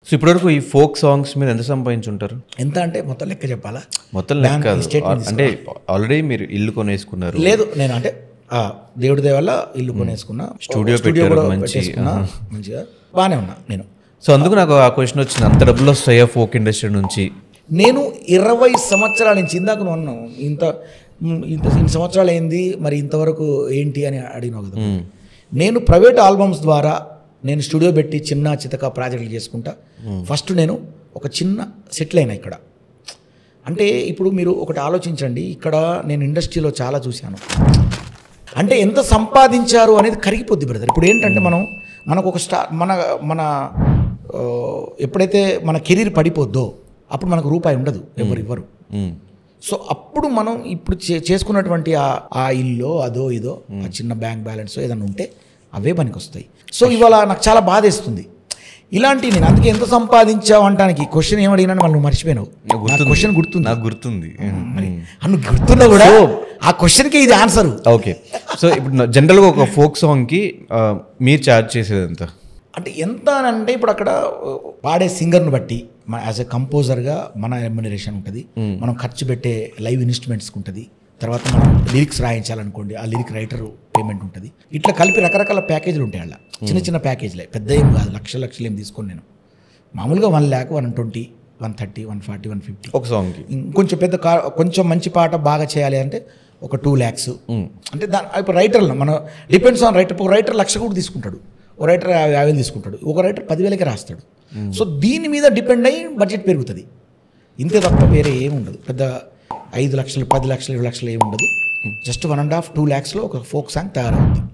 So ఇప్పటివరకు ఈ folk songs మీద ఎంత సంపాదించుంటారు? ఎంత అంటే మొత్తం లెక్క చెప్పాలా? మొత్తం లెక్క కాదు, అంటే ఆల్రెడీ మీరు ఇల్లు కొనేసుకున్నారు. లేదు, నేను అంటే దేవుడి దయ వల్ల ఇల్లు కొనేసుకున్నా, స్టూడియో కూడా మంచి పెట్టేసుకున్నా, మంచిగా బాగానే ఉన్నా నేను. సో అందుకు నాకు ఆ క్వశ్చన్ వచ్చింది, అంత డబ్బులు వస్తాయా ఫోక్ ఇండస్ట్రీ నుంచి? నేను 20 సంవత్సరాల నుంచి, ఇందాక నువ్వు అన్నావు ఇంత ఇన్ని సంవత్సరాలు అయింది మరి ఇంతవరకు ఏంటి అని అడిగినావు కదా. నేను ప్రైవేట్ ఆల్బమ్స్ ద్వారా నేను స్టూడియో పెట్టి చిన్న చితక ప్రాజెక్టులు చేసుకుంటా. ఫస్ట్ నేను ఒక చిన్న సెటిల్ అయినా ఇక్కడ. అంటే ఇప్పుడు మీరు ఒకటి ఆలోచించండి, ఇక్కడ నేను ఇండస్ట్రీలో చాలా చూశాను, అంటే ఎంత సంపాదించారు అనేది కరిగిపోద్ది బ్రదర్. ఇప్పుడు ఏంటంటే మనకు ఒక మన ఎప్పుడైతే మన కెరీర్ పడిపోద్దో అప్పుడు మనకు రూపాయి ఉండదు, ఎవరు ఇవ్వరు. సో అప్పుడు మనం ఇప్పుడు చేసుకున్నటువంటి ఆ ఇల్లు అదో ఇదో ఆ చిన్న బ్యాంక్ బ్యాలెన్స్ ఏదైనా ఉంటే అవే పనికి వస్తాయి. సో ఇవాళ నాకు చాలా బాధేస్తుంది ఇలాంటి. నేను అందుకే ఎంత సంపాదించావు అంటానికి క్వశ్చన్ ఏమడిగినా వాళ్ళు మర్చిపోయినావు. క్వశ్చన్ గుర్తుంది, నాకు గుర్తుంది. అన్ను గుర్తున్నా కూడా ఆ క్వశ్చన్కి ఇది ఆన్సర్. ఓకే, సో ఇప్పుడు జనరల్గా ఒక ఫోక్ సాంగ్కి మీరు ఛార్జ్ చేసేది ఎంత? అంటే ఎంత అని అంటే ఇప్పుడు అక్కడ పాడే సింగర్ను బట్టి యాజ్ ఎ కంపోజర్గా మన రెమ్యునరేషన్ ఉంటుంది, మనం ఖర్చు పెట్టే లైవ్ ఇన్స్ట్రుమెంట్స్కి ఉంటుంది, తర్వాత మనం లిరిక్స్ రాయించాలనుకోండి ఆ లిరిక్ రైటర్ పేమెంట్ ఉంటుంది. ఇట్లా కలిపి రకరకాల ప్యాకేజీలు ఉంటాయి. అలా చిన్న చిన్న ప్యాకేజీలే, పెద్ద ఏం కాదు, లక్షలు ఏం తీసుకోండి. నేను మామూలుగా 1 lakh 120 130 140 150 ఒక సాంగ్కి. కొంచెం పెద్ద కొంచెం మంచి పాట బాగా చేయాలి అంటే ఒక 2 lakhs. అంటే ఇప్పుడు రైటర్లు మనం డిపెండ్స్ ఆన్ రైటర్. ఒక రైటర్ 1,00,000 కూడా తీసుకుంటాడు, ఒక రైటర్ 50,000 తీసుకుంటాడు, ఒక రైటర్ 10,000కే రాస్తాడు. సో దీని మీద డిపెండ్ అయ్యి బడ్జెట్ పెరుగుతుంది, ఇంతే తప్ప వేరే ఏమి ఉండదు. పెద్ద 5 లక్షలు 10 లక్షలు 20 లక్షలు ఏమి ఉండదు. జస్ట్ 1.5 2 lakhsలో ఒక ఫోక్ సాంగ్ తయారవుతుంది.